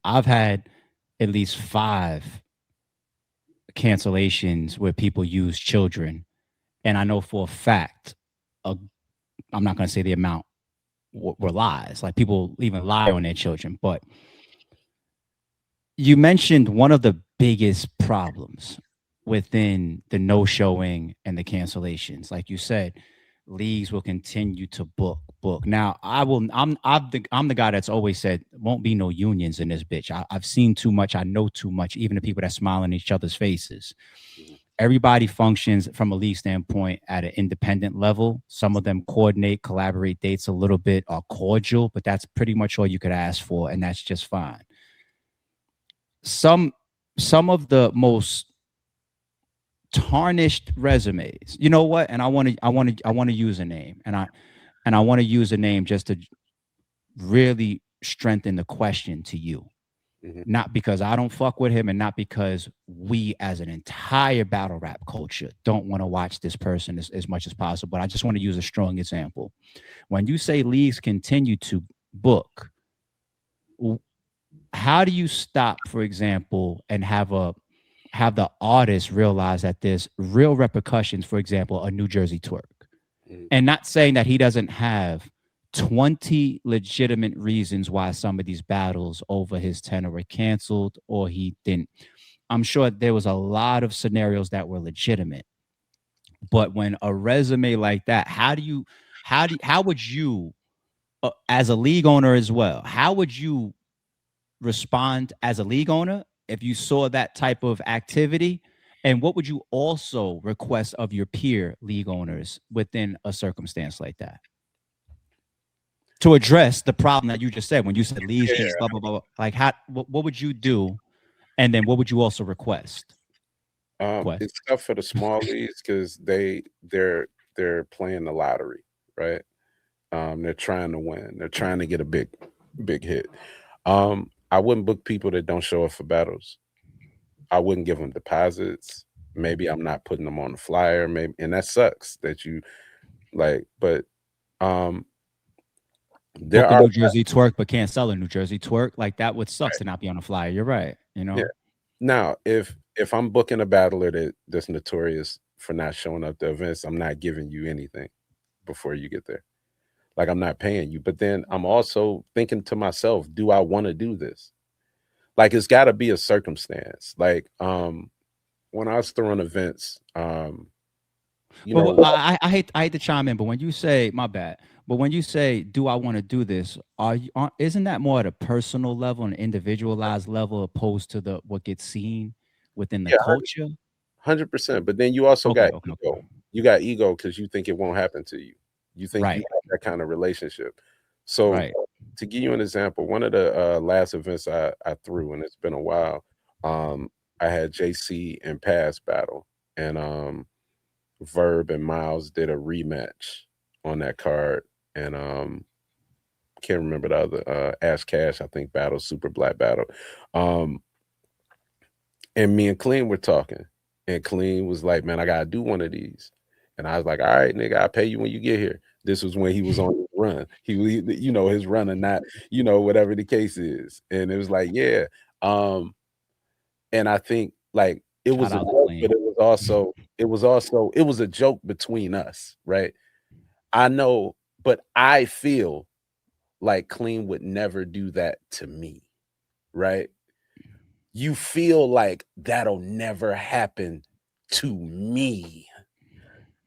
I've had at least 5 cancellations where people use children, and I know for a fact, uh, I'm not going to say the amount were lies. Like people even lie on their children. But you mentioned one of the biggest problems within the no showing and the cancellations. Like you said, leagues will continue to book. Now, I'm the guy that's always said won't be no unions in this bitch. I've seen too much. I know too much. Even the people that smile in each other's faces. Mhm. Everybody functions from a league standpoint at an independent level. Some of them coordinate, collaborate dates a little bit, are cordial, but that's pretty much all you could ask for, and that's just fine. Some some of the most tarnished resumes. You know what? And I want to use a name, and I want to use a name just to really strengthen the question to you. Mhm. Not because I don't fuck with him, and not because we as an entire battle rap culture don't want to watch this person as much as possible. But I just want to use a strong example. When you say leagues continue to book, how do you stop, for example, and have the artist realize that there's real repercussions, for example, a New Jersey twerk? Mhm. And not saying that he doesn't have 20 legitimate reasons why some of these battles over his tenor were canceled or he didn't. I'm sure there was a lot of scenarios that were legitimate. But when a resume like that, how would you as a league owner as well, how would you respond as a league owner if you saw that type of activity? And what would you also request of your peer league owners within a circumstance like that to address the problem that you just said when you said leagues can Yeah. blah blah blah? Like what would you do, and then what would you also request? Quest. It's tough for the small leagues because they're playing the lottery, right? They're trying to win. They're trying to get a big hit. I wouldn't book people that don't show up for battles. I wouldn't give them deposits. Maybe I'm not putting them on the flyer. Maybe, and that sucks that you like. But um, there Book a are New Jersey twerk, but can't sell a New Jersey twerk. Like that would sucks to not be on the flyer. You're right. You yeah. know. Now, if I'm booking a battler that's notorious for not showing up to events, I'm not giving you anything before you get there. Like I'm not paying you. But then I'm also thinking to myself, do I want to do this? Like it's got to be a circumstance. Like when I was throwing events, you But know, I hate to chime in, but when you say my bad, but when you say, "Do I want to do this?" Isn't that more at a personal level, an individualized level, opposed to the what gets seen within the yeah, culture? 100%. But then you also Okay, got okay, okay. ego. You got ego because you think it won't happen to you. You think you Right, have that kind of relationship. So right. to give you an example, one of the last events I threw, and it's been a while, um, I had JC and Pass battle, and Verb and Miles did a rematch on that card, and can't remember the other Ash Cash, I think, battle, Super Black battle. Um, and me and Clean were talking, and Clean was like, "Man, I gotta do one of these." And I was like, "All right, nigga, I'll pay you when you get here." This was when he was on his run. His run or not, whatever the case is. And it was like, yeah. Um, and I think like it Shout was a out to joke, but Clean. it was a joke between us, right? I know, but I feel like Clean would never do that to me, right? You feel like that'll never happen to me.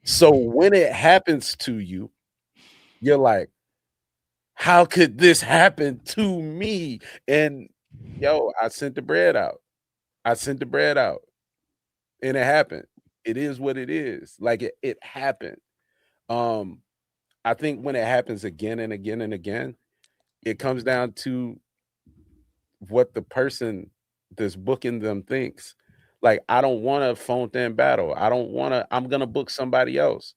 So when it happens to you, you're like, how could this happen to me? And yo, I sent the bread out. I sent the bread out and it happened. It is what it is. Like it happened. Um, I think when it happens again and again and again, it comes down to what the person that's booking them thinks. Like, I don't want a phone thin battle. I don't want to, I'm gonna book somebody else.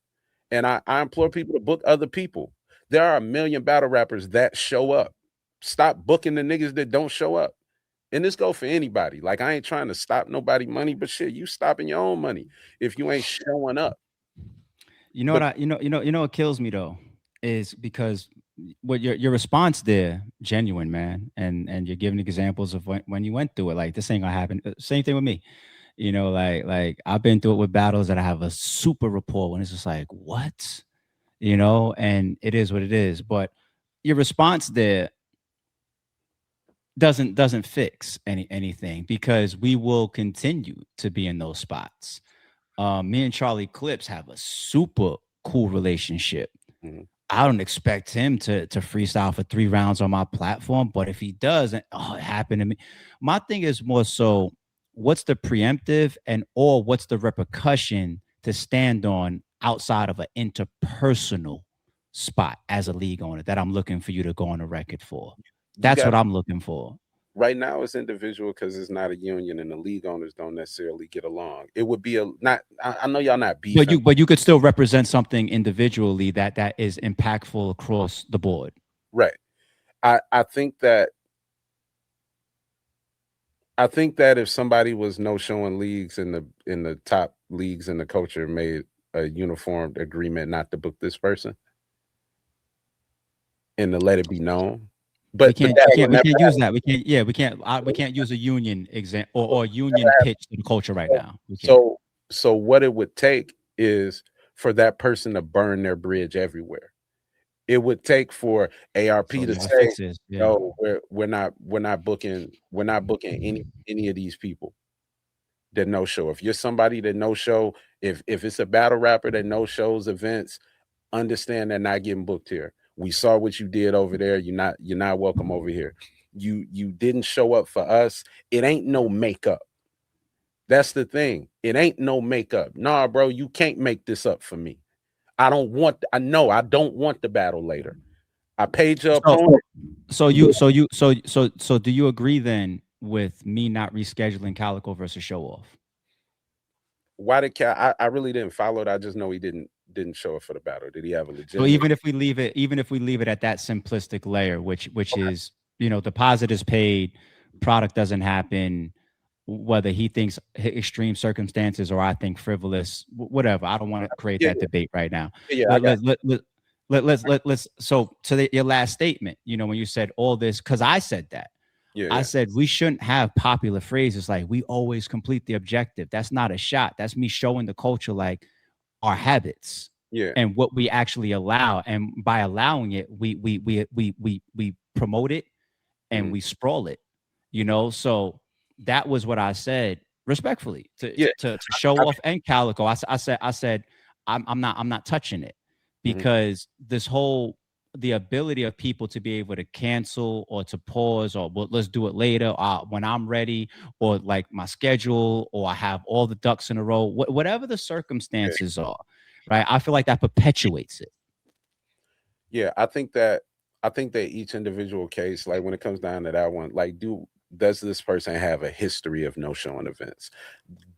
And I implore people to book other people. There are a million battle rappers that show up. Stop booking the niggas that don't show up. And this go for anybody. Like, I ain't trying to stop nobody money, but shit, you stopping your own money if you ain't showing up. You know what But I you know what kills me though is because what your response there, genuine, man, and you're giving examples of when you went through it. Like this ain't gonna happen. Same thing with me. Like I've been through it with battles that I have a super rapport when it's just like, what? And it is what it is. But your response there doesn't fix anything because we will continue to be in those spots. Me and Charlie Clips have a super cool relationship. Mhm. I don't expect him to freestyle for 3 rounds on my platform, but if he does, it happened to me. My thing is more so, what's the preemptive or what's the repercussion to stand on outside of an interpersonal spot as a league owner that I'm looking for you to go on the record for? You That's got what I'm looking for. right now it's individual because it's not a union and the league owners don't necessarily get along. It would be a not. I know y'all not But beefing. you could still represent something individually that is impactful across the board. Right. I think that if somebody was no showing leagues in the top leagues in the culture made a uniformed agreement not to book this person and to let it be known. We But can't that we would can't we never can't use happen. that. We can't use a union exam or union pitch to the culture right So now. We can't. so so what it would take is for that person to burn their bridge everywhere. It would take for ARP So to y'all say, fix this. Yeah. no, we're not booking any of these people that no show. If you're somebody that no show, if it's a battle rapper that no shows events, understand they're not getting booked here. We saw what you did over there. You're not welcome over here. You didn't show up for us. It ain't no makeup. That's the thing. It ain't no makeup. Nah, bro, you can't make this up for me. I know I don't want the battle later. I paid your So opponent. so do you agree then with me not rescheduling Calico versus Show Off? Why did I really didn't follow it. I just know he didn't show up for the battle. Did he have a So legitimate? even if we leave it at that simplistic layer, which is deposit is paid, product doesn't happen, whether he thinks extreme circumstances or I think frivolous, whatever. I don't want to create Yeah, that debate right now. yeah, I Let got let let, let let's so your last statement, when you said all this, because I said that. yeah, I yeah, said we shouldn't have popular phrases like we always complete the objective. That's not a shot. That's me showing the culture like our habits yeah, and what we actually allow. And by allowing it, we promote it and mhm, we sprawl it. So that was what I said respectfully to yeah. show I off and Calico. I said I'm not touching it mhm, because the ability of people to be able to cancel or to pause or, well, let's do it later when I'm ready, or like my schedule, or I have all the ducks in a row, whatever the yeah, circumstances are, right? I feel like that perpetuates it. yeah. I think that each individual case, like when it comes down to that one, like does this person have a history of no showing events?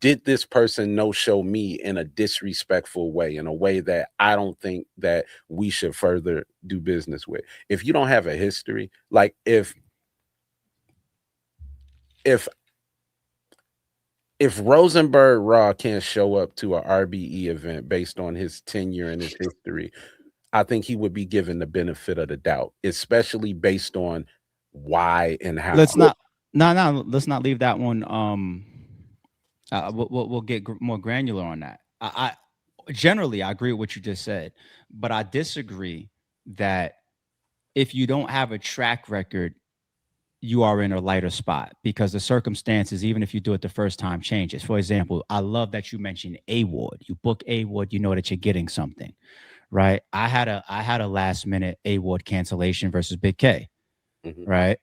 Did this person no show me in a disrespectful way, in a way that I don't think that we should further do business with? If you don't have a history, like if Rosenberg Raw can't show up to a RBE event based on his tenure and his history, I think he would be given the benefit of the doubt, especially based on why and how. Let's not no, let's not leave that one. We'll get more granular on that. I generally I agree with what you just said, but I disagree that if you don't have a track record, you are in a lighter spot because the circumstances, even if you do it the first time, changes. For example, I love that you mentioned A Ward. You book A Ward, you know that you're getting something, right? I had a last minute A Ward cancellation versus Big K, Mhm. right?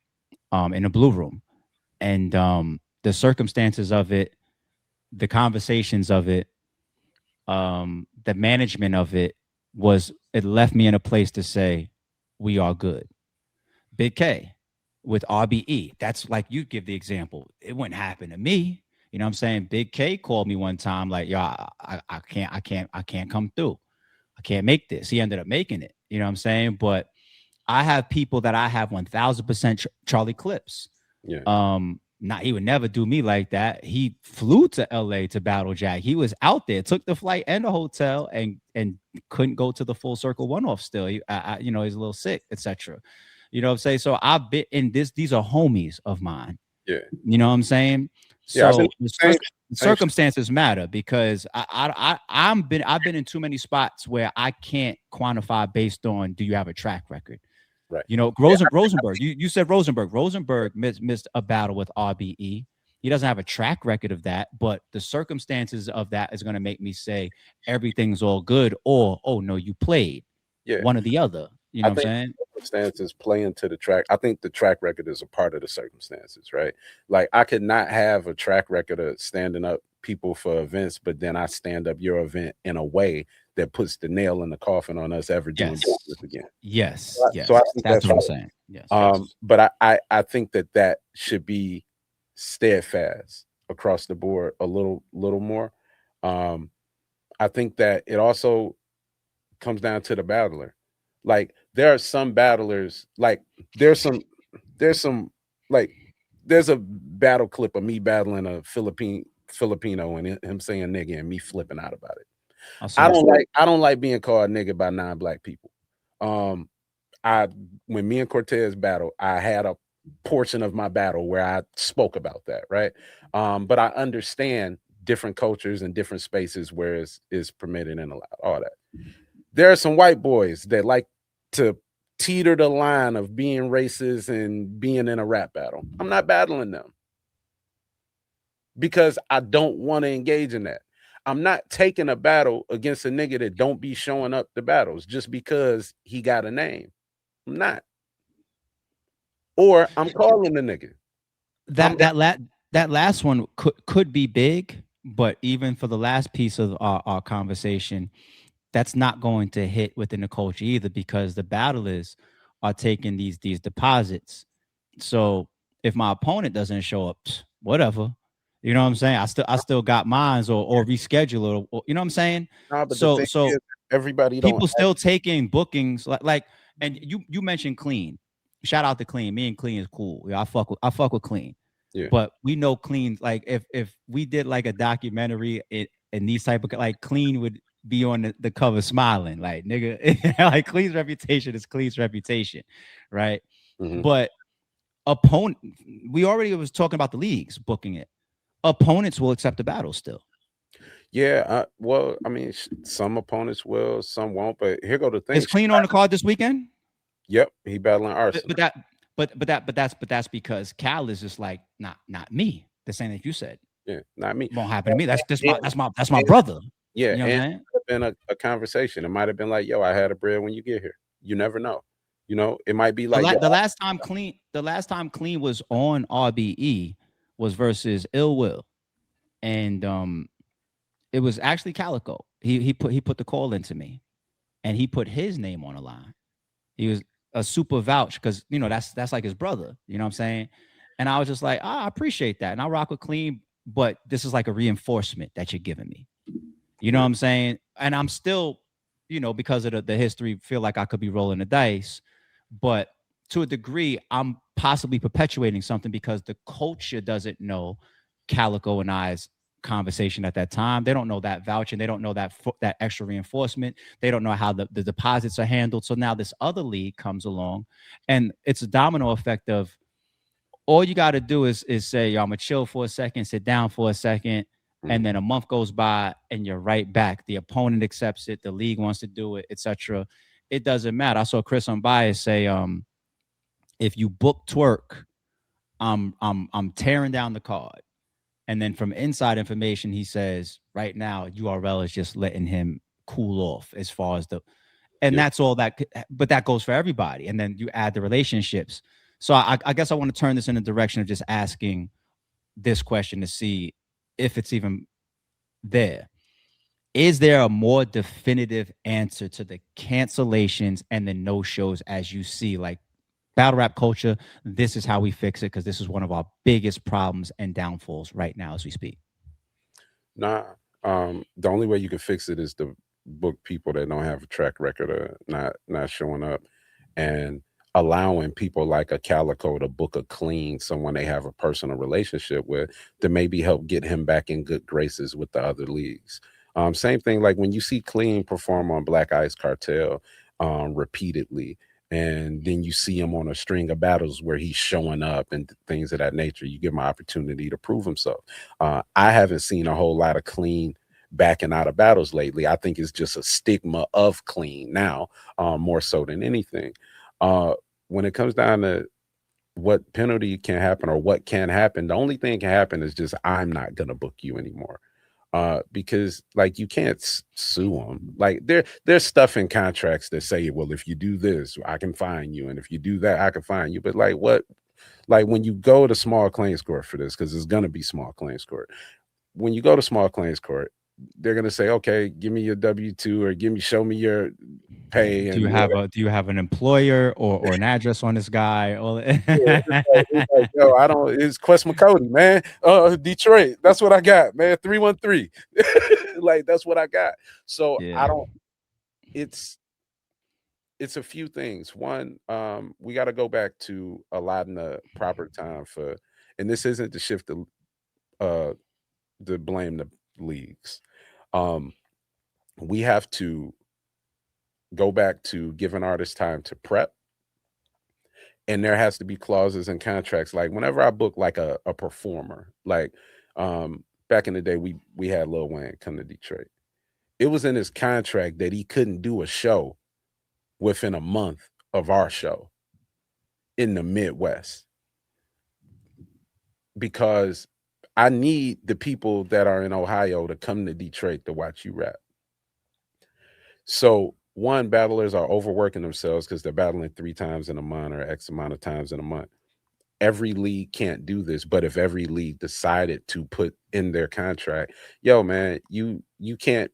In the blue room, and the circumstances of it, the conversations of it, the management of it left me in a place to say we are good. Big K with RBE. That's like you give the example. It wouldn't happen to me. You know what I'm saying? Big K called me one time like, yo, I can't come through. I can't make this. He ended up making it. You know what I'm saying? But I have people that I have 1000% Charlie Clips. Yeah. Not he would never do me like that. He flew to LA to battle Jack. He was out there, took the flight and the hotel, and couldn't go to the full circle one off still. You know, he's a little sick, etc. You know what I'm saying? So I've been in this, these are homies of mine. Yeah. You know what I'm saying? Yeah. I've been So same, the same shit. circumstances matter because I've been in too many spots where I can't quantify based on do you have a track record. Right. You know, Yeah. Rosenberg. You said Rosenberg. Rosenberg missed a battle with RBE. He doesn't have a track record of that, but the circumstances of that is going to make me say everything's all good, or oh no, you played Yeah. one or the other. You I know what I'm think saying? circumstances play into the track. I think the track record is a part of the circumstances, right? Like I could not have a track record of standing up people for events, but then I stand up your event in a way that puts the nail in the coffin on us ever doing Yes. business again. Yes. So I Yes. think That's that's what I'm right. saying. Yes. But I think that should be steadfast across the board a little more. Um, I think that it also comes down to the battler. Like there are some battlers, like there's some there's some like there's a battle clip of me battling a Filipino and him saying nigga and me flipping out about it. I saw it. I don't like being called nigga by non-black people. Um I when me and Cortez battle, I had a portion of my battle where I spoke about that, right? But I understand different cultures and different spaces where is permitted and allowed, all that. There are some white boys that like to teeter the line of being racist and being in a rap battle. I'm not battling them because I don't want to engage in that. I'm not taking a battle against a nigga that don't be showing up to battles just because he got a name. I'm not. Or I'm calling the nigga. I'm That that last one could be big, but even for the last piece of our conversation, that's not going to hit within the culture either because the battlers are taking these deposits. So if my opponent doesn't show up, whatever. You know what I'm saying? I still got mines or reschedule or you know what I'm saying? nah, but the So thing is, everybody don't people still taking bookings like and you mentioned Clean. Shout out to Clean. Me and Clean is cool. Yeah, I fuck with Clean. yeah. But we know Clean, like if we did like a documentary in these type of like Clean would be on the cover smiling like nigga like Clean's reputation is Clean's reputation, right? Mhm. But opponent, we already was talking about the leagues booking it. Opponents will accept the battle still. Yeah, well, I mean, some opponents will, some won't. But here go the thing. Is Clean on the card this weekend? Yep, he battling But, Arsenal. but that but that's because Cal is just like not me. The same that you said Yeah, not me. won't happen to me. And, That's my and brother. yeah, You know what and I'm it saying? could have been a conversation. It might have been like, "Yo, I had a bread when you get here." You never know. You know, it might be like, "Yo, The last time Clean was on RBE was versus Ill Will, and it was actually Calico. He put the call into me, and he put his name on the line. He was a super vouch because you know that's like his brother. You know what I'm saying? And I was just like, I appreciate that, and I rock with Clean, but this is like a reinforcement that you're giving me. You know what yeah, I'm saying? And I'm still, you know, because of the history, feel like I could be rolling the dice, but to a degree, I'm possibly perpetuating something because the culture doesn't know Calico and I's conversation at that time. They don't know that vouching. They don't know that extra reinforcement. They don't know how the deposits are handled. So now this other league comes along, and it's a domino effect of all you got to do is say, yo, I'm gonna chill for a second, sit down for a second, and mhm. then a month goes by and you're right back. The opponent accepts it, the league wants to do it, etc. It doesn't matter. I saw Chris Unbiased say, if you book twerk, I'm tearing down the card. And then from inside information, he says, right now, URL is just letting him cool off as far as and Yeah. that's all that, but that goes for everybody. And then you add the relationships. So I guess I want to turn this in the direction of just asking this question to see if it's even there. Is there a more definitive answer to the cancellations and the no shows as you see? Like battle rap culture, this is how we fix it because this is one of our biggest problems and downfalls right now as we speak. Nah, the only way you can fix it is to book people that don't have a track record of not showing up, and allowing people like a Calico to book a clean, someone they have a personal relationship with, to maybe help get him back in good graces with the other leagues. Same thing like when you see Clean perform on Black Ice Cartel repeatedly, and then you see him on a string of battles where he's showing up and things of that nature. You give him an opportunity to prove himself. I haven't seen a whole lot of Clean backing out of battles lately. I think it's just a stigma of Clean now, more so than anything. When it comes down to what penalty can happen or what can happen, the only thing can happen is just I'm not gonna book you anymore. Because like you can't sue them. Like there's stuff in contracts that say, well, if you do this, I can fine you, and if you do that, I can fine you. But like what? Like when you go to small claims court for this, because it's gonna be small claims court. When you go to small claims court, they're gonna say, okay, give me your W-2 or show me your pay Do you and have a do you have an employer or an address on this guy? yeah, it's like, yo, I don't. It's Quest Mcody, man. Detroit. That's what I got, man. 313. Like that's what I got. So I Yeah. don't. It's it's a few things. One, we got to go back to allotting the proper time for, and this isn't to shift uh the blame the leagues. Um, we have to go back to giving artists time to prep, and there has to be clauses and contracts. Like whenever I book like a performer, like back in the day, we had Lil Wayne come to Detroit. It was in his contract that he couldn't do a show within a month of our show in the Midwest, because I need the people that are in Ohio to come to Detroit to watch you rap. So one, battlers are overworking themselves because they're battling 3 times in a month or X amount of times in a month. Every league can't do this, but if every league decided to put in their contract, yo man, you can't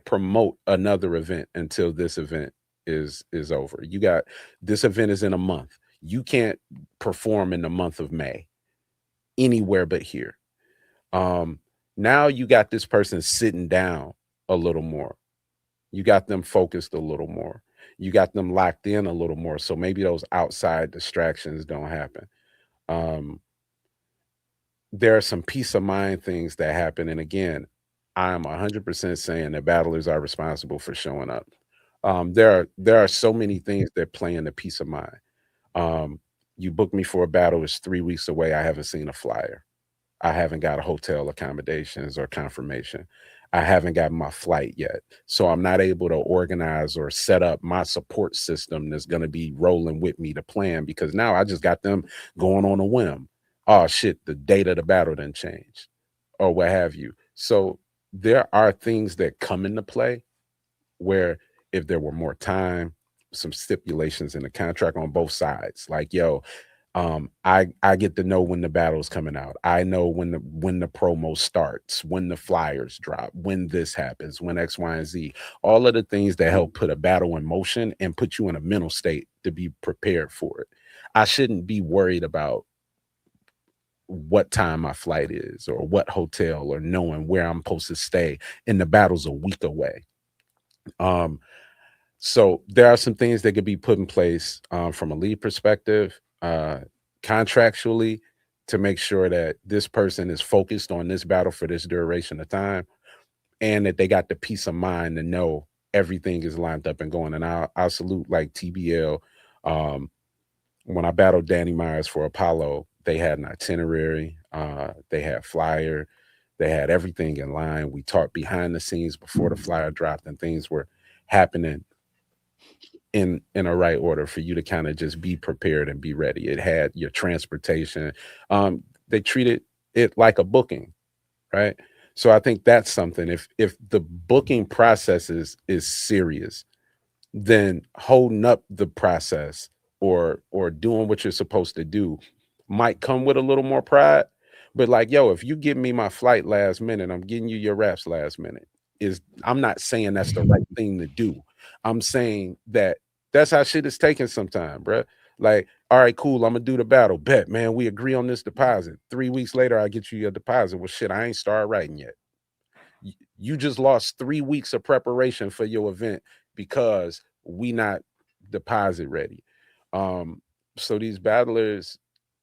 promote another event until this event is over. You got, this event is in a month. You can't perform in the month of May anywhere but here. Um Now you got this person sitting down a little more. You got them focused a little more. You got them locked in a little more. So maybe those outside distractions don't happen. Um, there are some peace of mind things that happen. And again, I'm 100% saying that battlers are responsible for showing up. There are so many things that play in the peace of mind. Um, you book me for a battle, it's 3 weeks away. I haven't seen a flyer. I haven't got a hotel accommodations or confirmation. I haven't gotten my flight yet. So I'm not able to organize or set up my support system that's going to be rolling with me to plan, because now I just got them going on a whim. Oh shit, the date of the battle didn't change or what have you. So there are things that come into play where if there were more time, some stipulations in the contract on both sides, like yo, I get to know when the battle's coming out. I know when the promo starts, when the flyers drop, when this happens, when X, Y, and Z. All of the things that help put a battle in motion and put you in a mental state to be prepared for it. I shouldn't be worried about what time my flight is or what hotel or knowing where I'm supposed to stay, and the battle's a week away. Um, so there are some things that could be put in place from a lead perspective, contractually, to make sure that this person is focused on this battle for this duration of time, and that they got the peace of mind to know everything is lined up and going. And I'll salute like TBL. Um, when I battled Danny Myers for Apollo, they had an itinerary, they had flyer, they had everything in line. We talked behind the scenes before the flyer dropped, and things were happening in a right order for you to kind of just be prepared and be ready. It had your transportation. They treated it like a booking, right? So I think that's something. If the booking process is serious, then holding up the process or doing what you're supposed to do might come with a little more pride. But like, yo, if you give me my flight last minute, I'm getting you your raps last minute. Is I'm not saying that's the right thing to do. I'm saying that that's how shit is taken sometime, bruh. Like, all right, cool, I'm gonna do the battle. Bet, man, we agree on this deposit. 3 weeks later, I get you your deposit. Well, shit, I ain't started writing yet. You just lost 3 weeks of preparation for your event because we not deposit ready. So these battlers,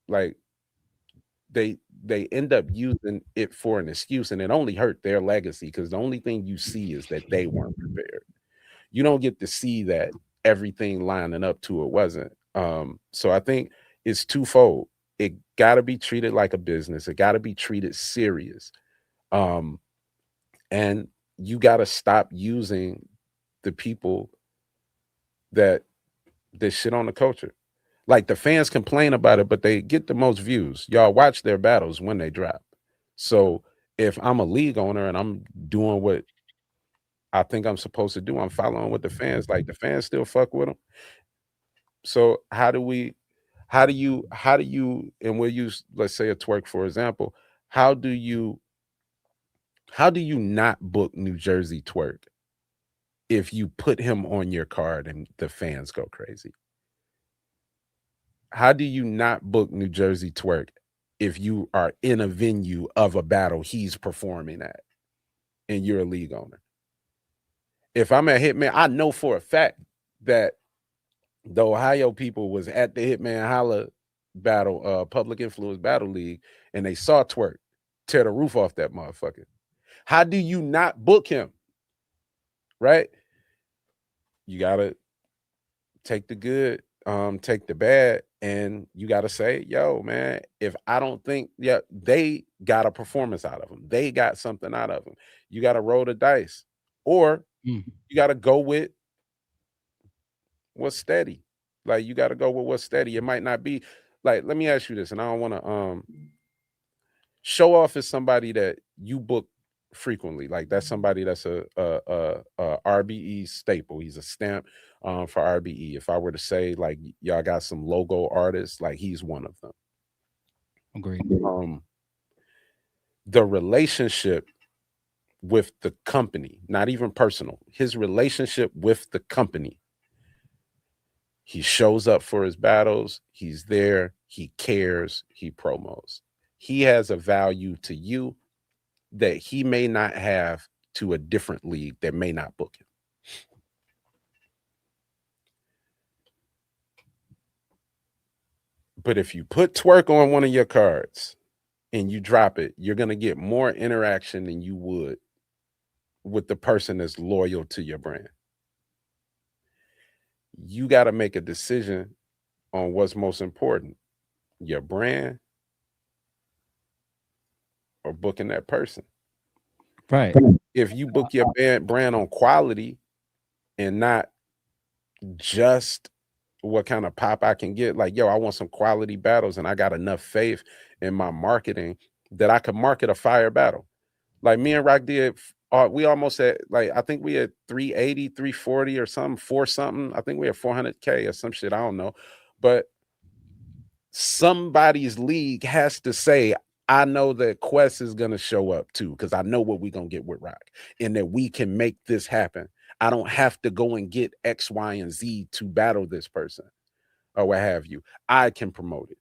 like, they end up using it for an excuse, and it only hurt their legacy because the only thing you see is that they weren't prepared. You don't get to see that everything lining up to it wasn't. So I think it's twofold. It got to be treated like a business. It got to be treated serious. Um, and you got to stop using the people that shit on the culture. Like, the fans complain about it, but they get the most views. Y'all watch their battles when they drop. So if I'm a league owner and I'm doing what I think I'm supposed to do, I'm following what the fans like. The fans still fuck with them. So how do you, and we'll use, let's say, a twerk for example. How do you not book New Jersey Twerk if you put him on your card and the fans go crazy? How do you not book New Jersey Twerk if you are in a venue of a battle he's performing at and you're a league owner? If I'm at Hitman, I know for a fact that the Ohio people was at the Hitman Holla battle, public influence battle league, and they saw Twerk tear the roof off that motherfucker. How do you not book him? Right? You gotta take the good, take the bad, and you gotta say, yo, man, if I don't think, yeah, they got a performance out of him, they got something out of him. You gotta roll the dice, or you gotta go with what's steady. Like, you gotta go with what's steady. It might not be like, let me ask you this, and I don't want to Show Off is somebody that you book frequently. Like, that's somebody that's a RBE staple. He's a stamp for RBE. If I were to say, like, y'all got some logo artists, like, he's one of them. Agreed. The relationship with the company, not even personal, his relationship with the company. He shows up for his battles. He's there. He cares. He promos. He has a value to you that he may not have to a different league that may not book him. But if you put Twerk on one of your cards and you drop it, you're going to get more interaction than you would with the person that's loyal to your brand. You got to make a decision on what's most important, your brand or booking that person. Right. If you book your brand on quality and not just what kind of pop I can get, like, yo, I want some quality battles, and I got enough faith in my marketing that I could market a fire battle. Like, me and Rock did, we almost had, like, I think we had 380, 340 or something, for something. I think we had 400K or some shit. I don't know. But somebody's league has to say, I know that Quest is going to show up too, because I know what we're going to get with Rock, and that we can make this happen. I don't have to go and get X, Y, and Z to battle this person or what have you. I can promote it.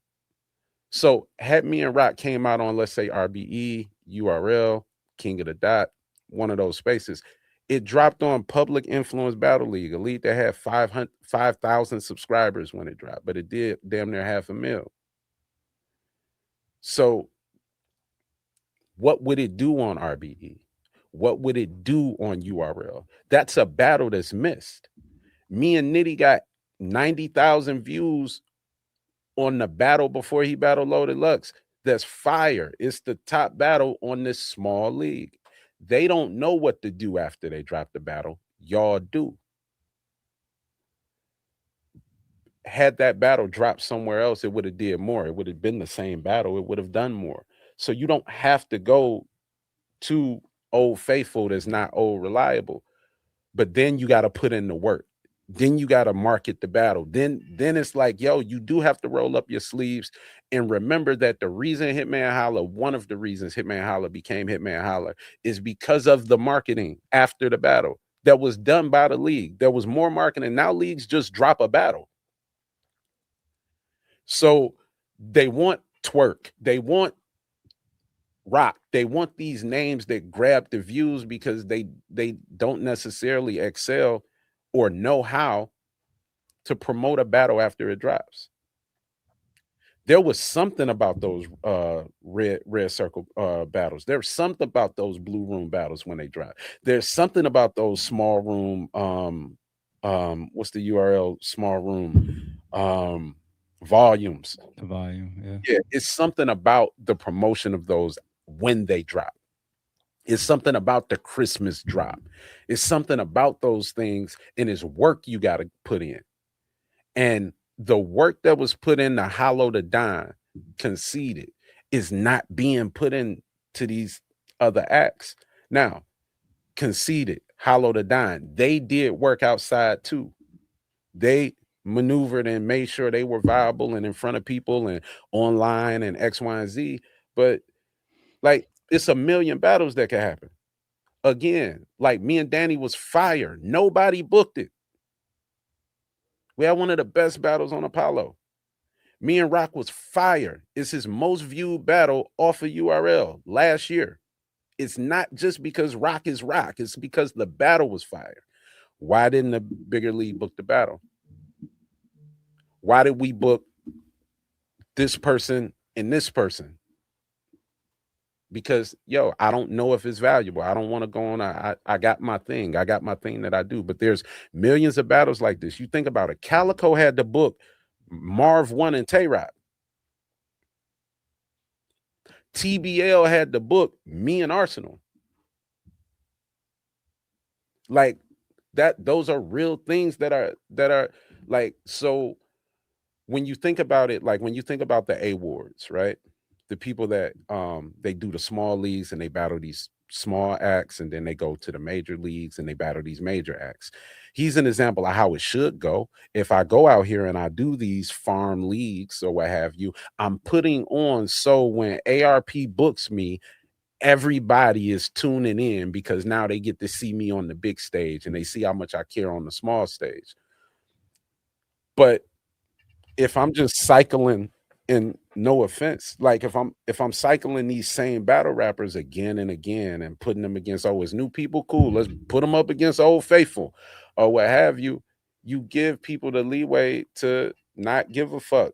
So had me and Rock came out on, let's say, RBE, URL, King of the Dot, one of those spaces, it dropped on Public Influence Battle League, a league that had 5,000 subscribers when it dropped, but it did damn near 500,000. So what would it do on RBE? What would it do on URL? That's a battle that's missed. Me and Nitty got 90,000 views on the battle before he battled Loaded Lux. That's fire. It's the top battle on this small league. They don't know what to do after they drop the battle. Y'all do. Had that battle dropped somewhere else, it would have did more. It would have been the same battle. It would have done more. So you don't have to go to Old Faithful that's not old reliable. But then you got to put in the work. Then you got to market the battle. Then it's like, yo, you do have to roll up your sleeves and remember that the reason Hitman Holla, one of the reasons Hitman Holla became Hitman Holla, is because of the marketing after the battle that was done by the league. There was more marketing. Now leagues just drop a battle. So they want Twerk. They want Rock. They want these names that grab the views because they don't necessarily excel or know how to promote a battle after it drops. There was something about those red circle battles. There's something about those blue room battles when they drop. There's something about those small room what's the URL, small room volumes. The volume, yeah. Yeah, it's something about the promotion of those when they drop. It's something about the Christmas drop. It's something about those things, and it's work you got to put in. And the work that was put in to hollow the dime, conceded, is not being put in to these other acts. Now, conceded, hollow the dime, they did work outside too. They maneuvered and made sure they were viable and in front of people and online and X, Y, and Z. But like, it's a million battles that could happen. Again, like me and Danny was fire. Nobody booked it. We had one of the best battles on Apollo. Me and Rock was fire. It's his most viewed battle off of URL last year. It's not just because Rock is Rock. It's because the battle was fire. Why didn't the bigger league book the battle? Why did we book this person and this person? Because, yo, I don't know if it's valuable. I don't want to go on. I got my thing. I got my thing that I do. But there's millions of battles like this. You think about it. Calico had the book Marv 1 and Tay-Rock. TBL had the book Me and Arsenal. Like that, those are real things that are like, so when you think about it, like when you think about the awards, right? The people that they do the small leagues and they battle these small acts, and then they go to the major leagues and they battle these major acts. He's an example of how it should go. If I go out here and I do these farm leagues or what have you, I'm putting on, so when ARP books me, everybody is tuning in because now they get to see me on the big stage and they see how much I care on the small stage. But if I'm just cycling, and no offense, like if I'm cycling these same battle rappers again and again and putting them against, oh, it's new people, cool, let's put them up against old faithful or what have you, you give people the leeway to not give a fuck.